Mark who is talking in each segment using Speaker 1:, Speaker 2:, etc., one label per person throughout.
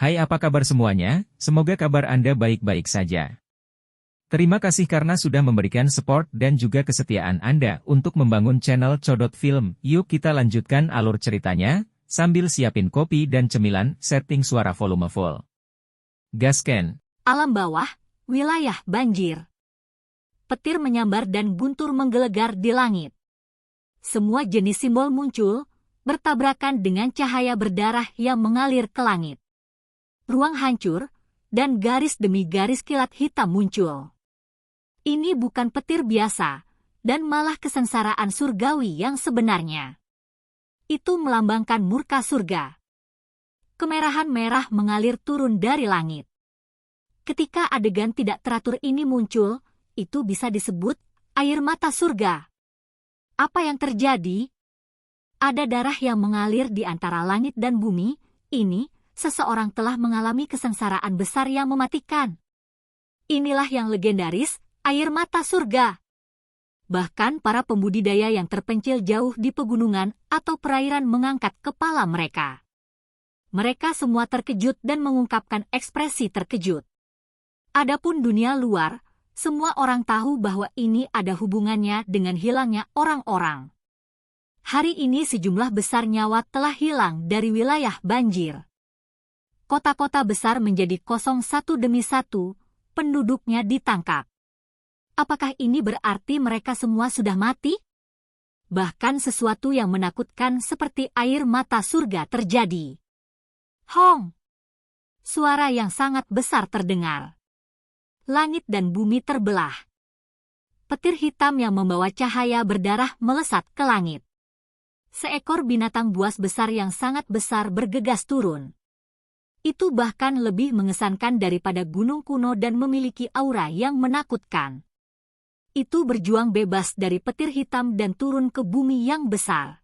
Speaker 1: Hai, apa kabar semuanya? Semoga kabar Anda baik-baik saja. Terima kasih karena sudah memberikan support dan juga kesetiaan Anda untuk membangun channel Codot Film. Yuk kita lanjutkan alur ceritanya, sambil siapin kopi dan cemilan, setting suara volume full. Gasken.
Speaker 2: Alam bawah, wilayah banjir. Petir menyambar dan guntur menggelegar di langit. Semua jenis simbol muncul, bertabrakan dengan cahaya berdarah yang mengalir ke langit. Ruang hancur, dan garis demi garis kilat hitam muncul. Ini bukan petir biasa, dan malah kesengsaraan surgawi yang sebenarnya. Itu melambangkan murka surga. Kemerahan merah mengalir turun dari langit. Ketika adegan tidak teratur ini muncul, itu bisa disebut air mata surga. Apa yang terjadi? Ada darah yang mengalir di antara langit dan bumi. Ini, seseorang telah mengalami kesengsaraan besar yang mematikan. Inilah yang legendaris, air mata surga. Bahkan para pembudidaya yang terpencil jauh di pegunungan atau perairan mengangkat kepala mereka. Mereka semua terkejut dan mengungkapkan ekspresi terkejut. Adapun dunia luar, semua orang tahu bahwa ini ada hubungannya dengan hilangnya orang-orang. Hari ini sejumlah besar nyawa telah hilang dari wilayah banjir. Kota-kota besar menjadi kosong satu demi satu, penduduknya ditangkap. Apakah ini berarti mereka semua sudah mati? Bahkan sesuatu yang menakutkan seperti air mata surga terjadi. Hong! Suara yang sangat besar terdengar. Langit dan bumi terbelah. Petir hitam yang membawa cahaya berdarah melesat ke langit. Seekor binatang buas besar yang sangat besar bergegas turun. Itu bahkan lebih mengesankan daripada gunung kuno dan memiliki aura yang menakutkan. Itu berjuang bebas dari petir hitam dan turun ke bumi yang besar.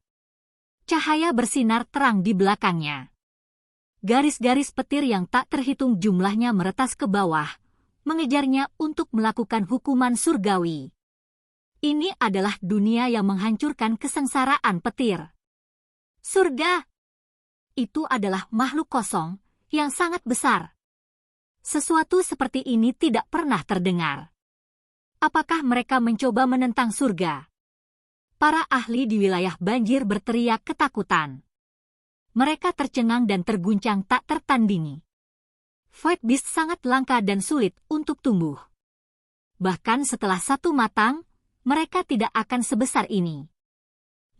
Speaker 2: Cahaya bersinar terang di belakangnya. Garis-garis petir yang tak terhitung jumlahnya meretas ke bawah, mengejarnya untuk melakukan hukuman surgawi. Ini adalah dunia yang menghancurkan kesengsaraan petir. Surga! Itu adalah makhluk kosong yang sangat besar. Sesuatu seperti ini tidak pernah terdengar. Apakah mereka mencoba menentang surga? Para ahli di wilayah banjir berteriak ketakutan. Mereka tercengang dan terguncang tak tertandingi. Void Beast sangat langka dan sulit untuk tumbuh. Bahkan setelah satu matang, mereka tidak akan sebesar ini.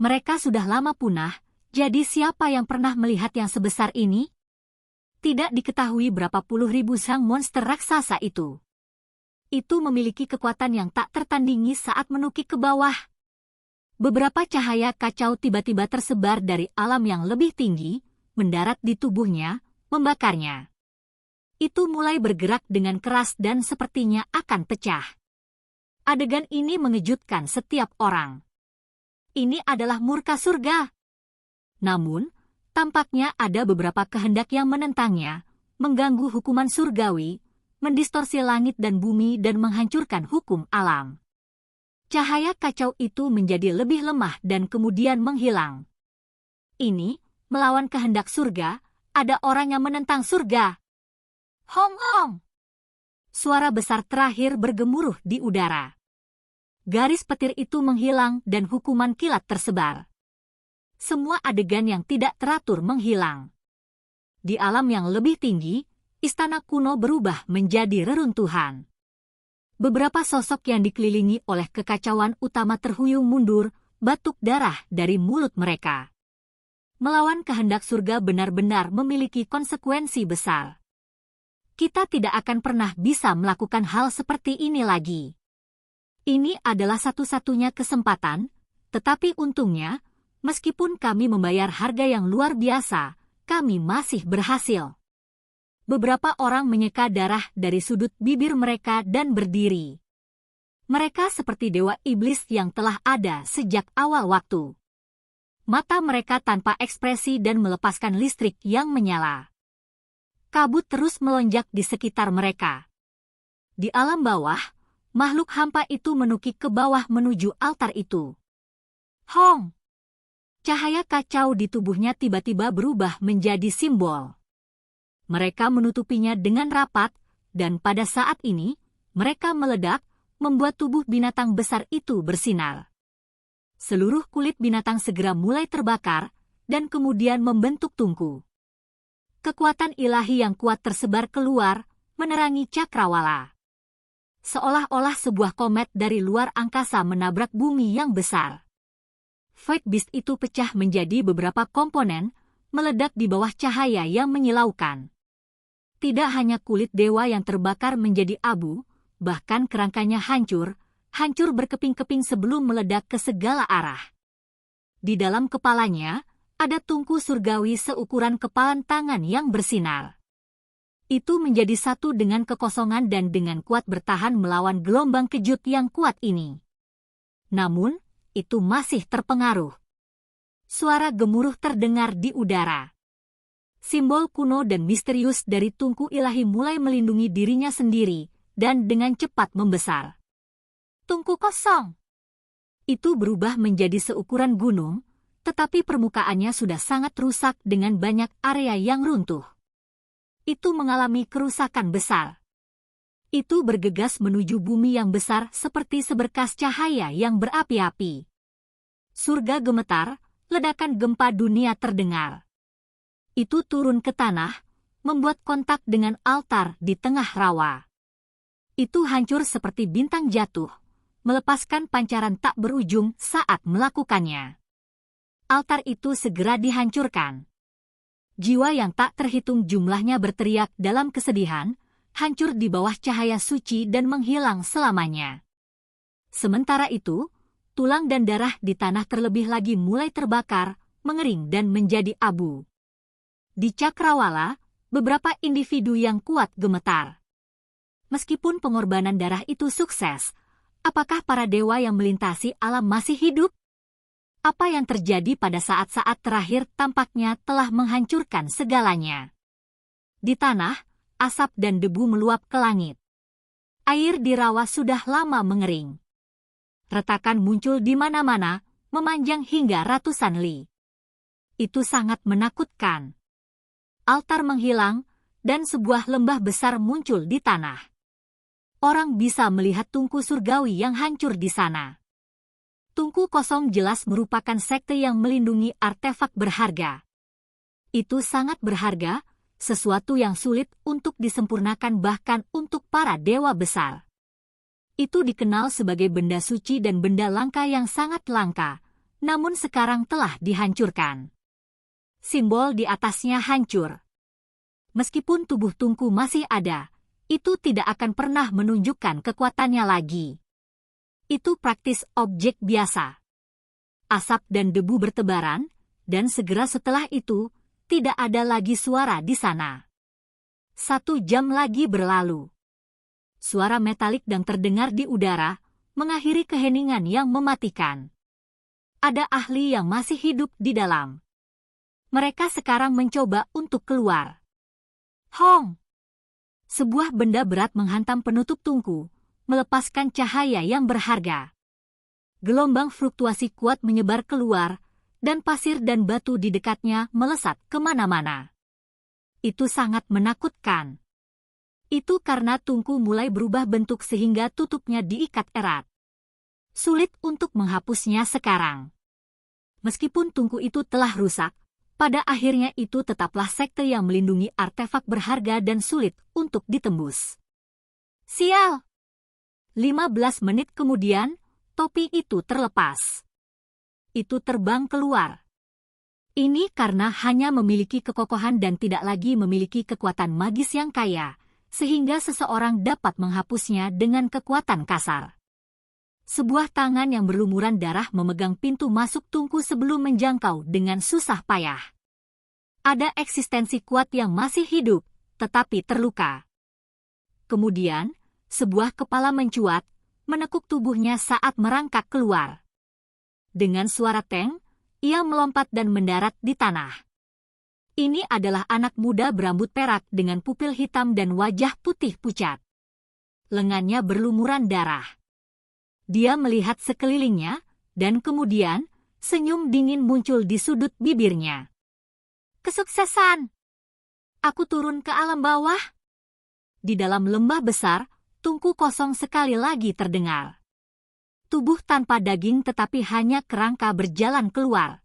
Speaker 2: Mereka sudah lama punah, jadi siapa yang pernah melihat yang sebesar ini? Tidak diketahui berapa puluh ribu sang monster raksasa itu. Itu memiliki kekuatan yang tak tertandingi saat menukik ke bawah. Beberapa cahaya kacau tiba-tiba tersebar dari alam yang lebih tinggi, mendarat di tubuhnya, membakarnya. Itu mulai bergerak dengan keras dan sepertinya akan pecah. Adegan ini mengejutkan setiap orang. Ini adalah murka surga. Namun, tampaknya ada beberapa kehendak yang menentangnya, mengganggu hukuman surgawi, mendistorsi langit dan bumi dan menghancurkan hukum alam. Cahaya kacau itu menjadi lebih lemah dan kemudian menghilang. Ini, melawan kehendak surga, ada orang yang menentang surga. Hong Hong! Suara besar terakhir bergemuruh di udara. Garis petir itu menghilang dan hukuman kilat tersebar. Semua adegan yang tidak teratur menghilang. Di alam yang lebih tinggi, istana kuno berubah menjadi reruntuhan. Beberapa sosok yang dikelilingi oleh kekacauan utama terhuyung mundur, batuk darah dari mulut mereka. Melawan kehendak surga benar-benar memiliki konsekuensi besar. Kita tidak akan pernah bisa melakukan hal seperti ini lagi. Ini adalah satu-satunya kesempatan, tetapi untungnya, meskipun kami membayar harga yang luar biasa, kami masih berhasil. Beberapa orang menyeka darah dari sudut bibir mereka dan berdiri. Mereka seperti dewa iblis yang telah ada sejak awal waktu. Mata mereka tanpa ekspresi dan melepaskan listrik yang menyala. Kabut terus melonjak di sekitar mereka. Di alam bawah, makhluk hampa itu menukik ke bawah menuju altar itu. Hong! Cahaya kacau di tubuhnya tiba-tiba berubah menjadi simbol. Mereka menutupinya dengan rapat, dan pada saat ini, mereka meledak, membuat tubuh binatang besar itu bersinar. Seluruh kulit binatang segera mulai terbakar, dan kemudian membentuk tungku. Kekuatan ilahi yang kuat tersebar keluar, menerangi cakrawala. Seolah-olah sebuah komet dari luar angkasa menabrak bumi yang besar. Void Beast itu pecah menjadi beberapa komponen, meledak di bawah cahaya yang menyilaukan. Tidak hanya kulit dewa yang terbakar menjadi abu, bahkan kerangkanya hancur berkeping-keping sebelum meledak ke segala arah. Di dalam kepalanya, ada tungku surgawi seukuran kepalan tangan yang bersinar. Itu menjadi satu dengan kekosongan dan dengan kuat bertahan melawan gelombang kejut yang kuat ini. Namun, itu masih terpengaruh. Suara gemuruh terdengar di udara. Simbol kuno dan misterius dari tungku ilahi mulai melindungi dirinya sendiri, dan dengan cepat membesar. Tungku kosong. Itu berubah menjadi seukuran gunung, tetapi permukaannya sudah sangat rusak dengan banyak area yang runtuh. Itu mengalami kerusakan besar. Itu bergegas menuju bumi yang besar seperti seberkas cahaya yang berapi-api. Surga gemetar, ledakan gempa dunia terdengar. Itu turun ke tanah, membuat kontak dengan altar di tengah rawa. Itu hancur seperti bintang jatuh, melepaskan pancaran tak berujung saat melakukannya. Altar itu segera dihancurkan. Jiwa yang tak terhitung jumlahnya berteriak dalam kesedihan, hancur di bawah cahaya suci dan menghilang selamanya. Sementara itu, tulang dan darah di tanah terlebih lagi mulai terbakar, mengering dan menjadi abu. Di cakrawala, beberapa individu yang kuat gemetar. Meskipun pengorbanan darah itu sukses, apakah para dewa yang melintasi alam masih hidup? Apa yang terjadi pada saat-saat terakhir tampaknya telah menghancurkan segalanya. Di tanah, asap dan debu meluap ke langit. Air di rawa sudah lama mengering. Retakan muncul di mana-mana, memanjang hingga ratusan li. Itu sangat menakutkan. Altar menghilang, dan sebuah lembah besar muncul di tanah. Orang bisa melihat tungku surgawi yang hancur di sana. Tungku kosong jelas merupakan sekte yang melindungi artefak berharga. Itu sangat berharga, sesuatu yang sulit untuk disempurnakan bahkan untuk para dewa besar. Itu dikenal sebagai benda suci dan benda langka yang sangat langka, namun sekarang telah dihancurkan. Simbol di atasnya hancur. Meskipun tubuh tungku masih ada, itu tidak akan pernah menunjukkan kekuatannya lagi. Itu praktis objek biasa. Asap dan debu bertebaran, dan segera setelah itu, tidak ada lagi suara di sana. 1 jam lagi berlalu. Suara metalik dan terdengar di udara, mengakhiri keheningan yang mematikan. Ada ahli yang masih hidup di dalam. Mereka sekarang mencoba untuk keluar. Hong! Sebuah benda berat menghantam penutup tungku, melepaskan cahaya yang berharga. Gelombang fluktuasi kuat menyebar keluar, dan pasir dan batu di dekatnya melesat kemana-mana. Itu sangat menakutkan. Itu karena tungku mulai berubah bentuk sehingga tutupnya diikat erat. Sulit untuk menghapusnya sekarang. Meskipun tungku itu telah rusak, pada akhirnya itu tetaplah sekte yang melindungi artefak berharga dan sulit untuk ditembus. Sial! 15 menit kemudian, topi itu terlepas. Itu terbang keluar. Ini karena hanya memiliki kekokohan dan tidak lagi memiliki kekuatan magis yang kaya, sehingga seseorang dapat menghapusnya dengan kekuatan kasar. Sebuah tangan yang berlumuran darah memegang pintu masuk tungku sebelum menjangkau dengan susah payah. Ada eksistensi kuat yang masih hidup, tetapi terluka. Kemudian, sebuah kepala mencuat, menekuk tubuhnya saat merangkak keluar. Dengan suara teng, ia melompat dan mendarat di tanah. Ini adalah anak muda berambut perak dengan pupil hitam dan wajah putih pucat. Lengannya berlumuran darah. Dia melihat sekelilingnya, dan kemudian, senyum dingin muncul di sudut bibirnya. Kesuksesan! Aku turun ke alam bawah. Di dalam lembah besar, tungku kosong sekali lagi terdengar. Tubuh tanpa daging tetapi hanya kerangka berjalan keluar.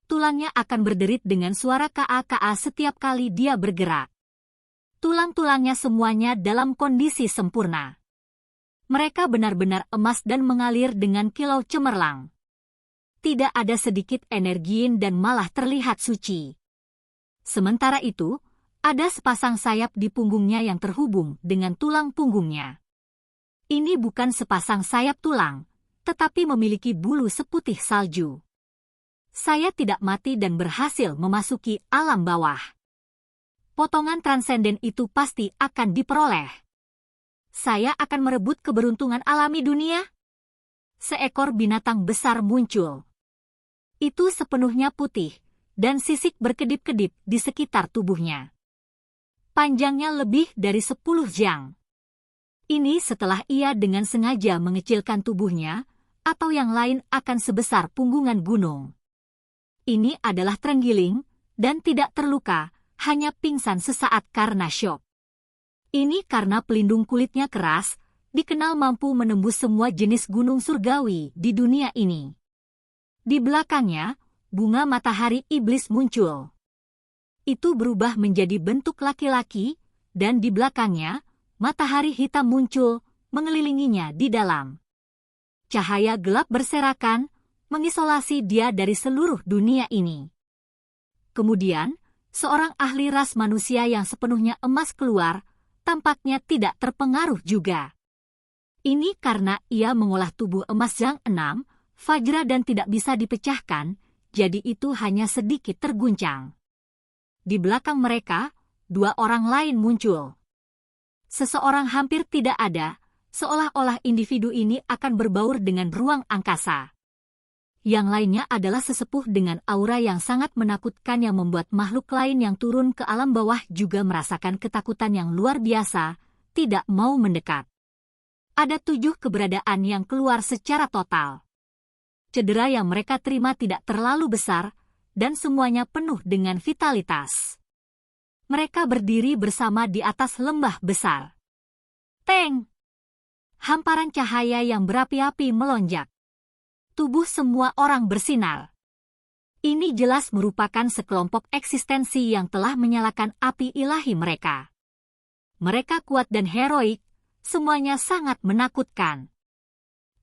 Speaker 2: Tulangnya akan berderit dengan suara ka-ka setiap kali dia bergerak. Tulang-tulangnya semuanya dalam kondisi sempurna. Mereka benar-benar emas dan mengalir dengan kilau cemerlang. Tidak ada sedikit energin dan malah terlihat suci. Sementara itu, ada sepasang sayap di punggungnya yang terhubung dengan tulang punggungnya. Ini bukan sepasang sayap tulang, tetapi memiliki bulu seputih salju. Saya tidak mati dan berhasil memasuki alam bawah. Potongan transenden itu pasti akan diperoleh. Saya akan merebut keberuntungan alami dunia. Seekor binatang besar muncul. Itu sepenuhnya putih, dan sisik berkedip-kedip di sekitar tubuhnya. Panjangnya lebih dari 10 jang. Ini setelah ia dengan sengaja mengecilkan tubuhnya, atau yang lain akan sebesar punggungan gunung. Ini adalah terenggiling, dan tidak terluka, hanya pingsan sesaat karena syok. Ini karena pelindung kulitnya keras, dikenal mampu menembus semua jenis gunung surgawi di dunia ini. Di belakangnya, bunga matahari iblis muncul. Itu berubah menjadi bentuk laki-laki, dan di belakangnya, matahari hitam muncul, mengelilinginya di dalam. Cahaya gelap berserakan, mengisolasi dia dari seluruh dunia ini. Kemudian, seorang ahli ras manusia yang sepenuhnya emas keluar, tampaknya tidak terpengaruh juga. Ini karena ia mengolah tubuh emas yang 6, Fajra dan tidak bisa dipecahkan, jadi itu hanya sedikit terguncang. Di belakang mereka, 2 orang lain muncul. Seseorang hampir tidak ada, seolah-olah individu ini akan berbaur dengan ruang angkasa. Yang lainnya adalah sesepuh dengan aura yang sangat menakutkan yang membuat makhluk lain yang turun ke alam bawah juga merasakan ketakutan yang luar biasa, tidak mau mendekat. Ada 7 keberadaan yang keluar secara total. Cedera yang mereka terima tidak terlalu besar, dan semuanya penuh dengan vitalitas. Mereka berdiri bersama di atas lembah besar. Teng! Hamparan cahaya yang berapi-api melonjak. Tubuh semua orang bersinar. Ini jelas merupakan sekelompok eksistensi yang telah menyalakan api ilahi mereka. Mereka kuat dan heroik, semuanya sangat menakutkan.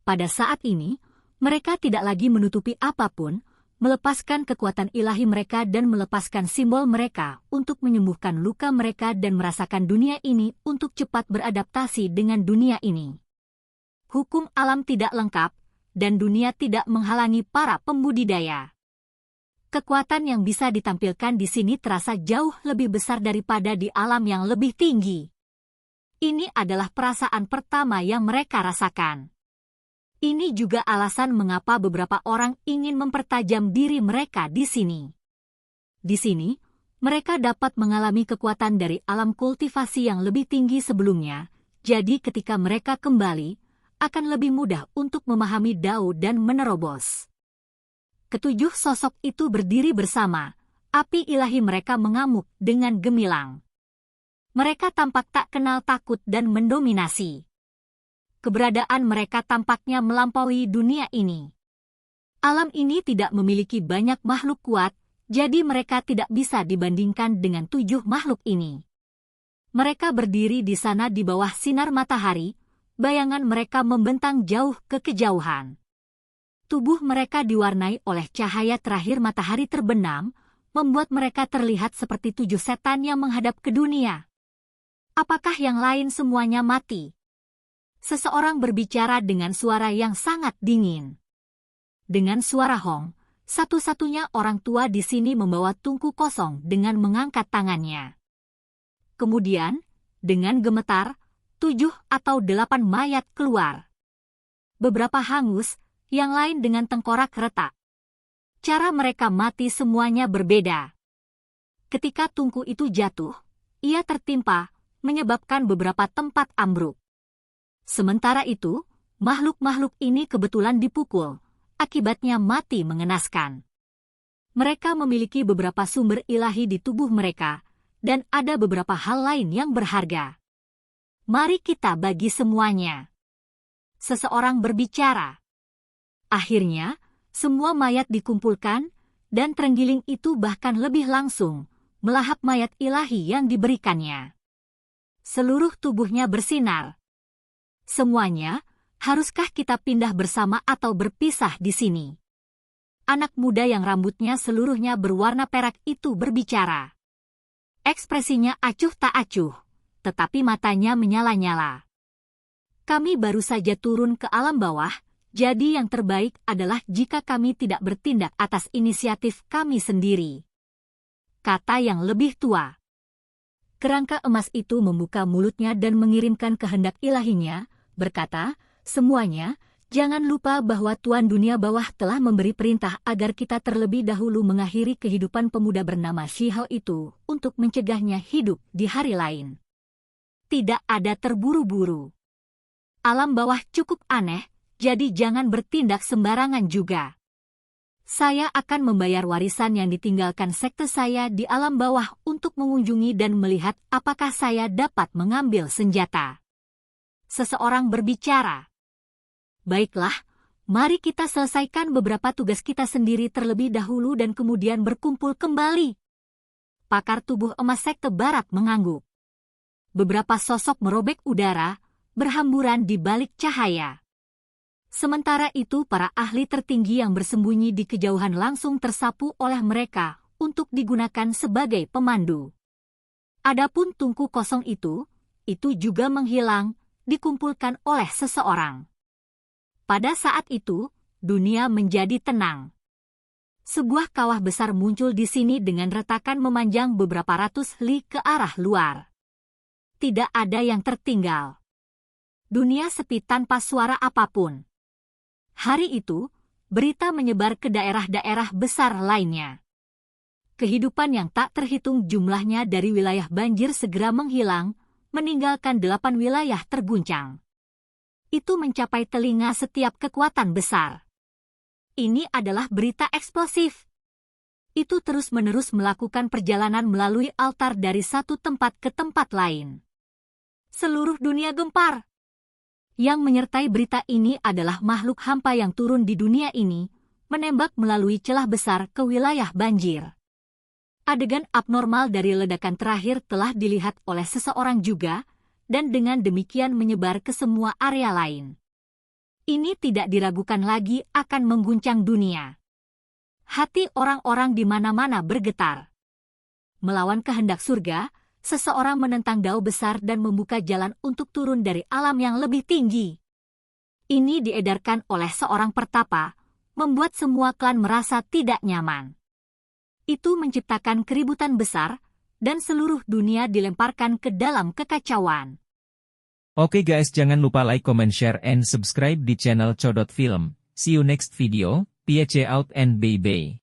Speaker 2: Pada saat ini, mereka tidak lagi menutupi apapun, melepaskan kekuatan ilahi mereka dan melepaskan simbol mereka untuk menyembuhkan luka mereka dan merasakan dunia ini untuk cepat beradaptasi dengan dunia ini. Hukum alam tidak lengkap, dan dunia tidak menghalangi para pembudidaya. Kekuatan yang bisa ditampilkan di sini terasa jauh lebih besar daripada di alam yang lebih tinggi. Ini adalah perasaan pertama yang mereka rasakan. Ini juga alasan mengapa beberapa orang ingin mempertajam diri mereka di sini. Di sini, mereka dapat mengalami kekuatan dari alam kultivasi yang lebih tinggi sebelumnya, jadi ketika mereka kembali, akan lebih mudah untuk memahami Dao dan menerobos. Ketujuh sosok itu berdiri bersama, api ilahi mereka mengamuk dengan gemilang. Mereka tampak tak kenal takut dan mendominasi. Keberadaan mereka tampaknya melampaui dunia ini. Alam ini tidak memiliki banyak makhluk kuat, jadi mereka tidak bisa dibandingkan dengan 7 makhluk ini. Mereka berdiri di sana di bawah sinar matahari, bayangan mereka membentang jauh ke kejauhan. Tubuh mereka diwarnai oleh cahaya terakhir matahari terbenam, membuat mereka terlihat seperti 7 setan yang menghadap ke dunia. Apakah yang lain semuanya mati? Seseorang berbicara dengan suara yang sangat dingin. Dengan suara Hong, satu-satunya orang tua di sini membawa tungku kosong dengan mengangkat tangannya. Kemudian, dengan gemetar, 7 atau 8 mayat keluar. Beberapa hangus, yang lain dengan tengkorak retak. Cara mereka mati semuanya berbeda. Ketika tungku itu jatuh, ia tertimpa, menyebabkan beberapa tempat ambruk. Sementara itu, makhluk-makhluk ini kebetulan dipukul, akibatnya mati mengenaskan. Mereka memiliki beberapa sumber ilahi di tubuh mereka, dan ada beberapa hal lain yang berharga. Mari kita bagi semuanya. Seseorang berbicara. Akhirnya, semua mayat dikumpulkan, dan terenggiling itu bahkan lebih langsung, melahap mayat ilahi yang diberikannya. Seluruh tubuhnya bersinar. Semuanya, haruskah kita pindah bersama atau berpisah di sini? Anak muda yang rambutnya seluruhnya berwarna perak itu berbicara. Ekspresinya acuh tak acuh, tetapi matanya menyala-nyala. Kami baru saja turun ke alam bawah, jadi yang terbaik adalah jika kami tidak bertindak atas inisiatif kami sendiri. Kata yang lebih tua. Kerangka emas itu membuka mulutnya dan mengirimkan kehendak ilahinya, berkata, semuanya, jangan lupa bahwa Tuan Dunia Bawah telah memberi perintah agar kita terlebih dahulu mengakhiri kehidupan pemuda bernama Shihao itu untuk mencegahnya hidup di hari lain. Tidak ada terburu-buru. Alam bawah cukup aneh, jadi jangan bertindak sembarangan juga. Saya akan membayar warisan yang ditinggalkan sekte saya di alam bawah untuk mengunjungi dan melihat apakah saya dapat mengambil senjata. Seseorang berbicara. Baiklah, mari kita selesaikan beberapa tugas kita sendiri terlebih dahulu dan kemudian berkumpul kembali. Pakar tubuh emas sekte barat mengangguk. Beberapa sosok merobek udara, berhamburan di balik cahaya. Sementara itu para ahli tertinggi yang bersembunyi di kejauhan langsung tersapu oleh mereka untuk digunakan sebagai pemandu. Adapun tungku kosong itu juga menghilang, dikumpulkan oleh seseorang. Pada saat itu, dunia menjadi tenang. Sebuah kawah besar muncul di sini dengan retakan memanjang beberapa ratus li ke arah luar. Tidak ada yang tertinggal. Dunia sepi tanpa suara apapun. Hari itu, berita menyebar ke daerah-daerah besar lainnya. Kehidupan yang tak terhitung jumlahnya dari wilayah banjir segera menghilang, meninggalkan 8 wilayah terguncang. Itu mencapai telinga setiap kekuatan besar. Ini adalah berita eksplosif. Itu terus-menerus melakukan perjalanan melalui altar dari satu tempat ke tempat lain. Seluruh dunia gempar. Yang menyertai berita ini adalah makhluk hampa yang turun di dunia ini, menembak melalui celah besar ke wilayah banjir. Adegan abnormal dari ledakan terakhir telah dilihat oleh seseorang juga, dan dengan demikian menyebar ke semua area lain. Ini tidak diragukan lagi akan mengguncang dunia. Hati orang-orang di mana-mana bergetar. Melawan kehendak surga, seseorang menentang dao besar dan membuka jalan untuk turun dari alam yang lebih tinggi. Ini diedarkan oleh seorang pertapa, membuat semua klan merasa tidak nyaman. Itu menciptakan keributan besar, dan seluruh dunia dilemparkan ke dalam kekacauan.
Speaker 1: Oke guys, jangan lupa like, comment, share, and subscribe di channel Codot Film. See you next video, peace out and bye-bye.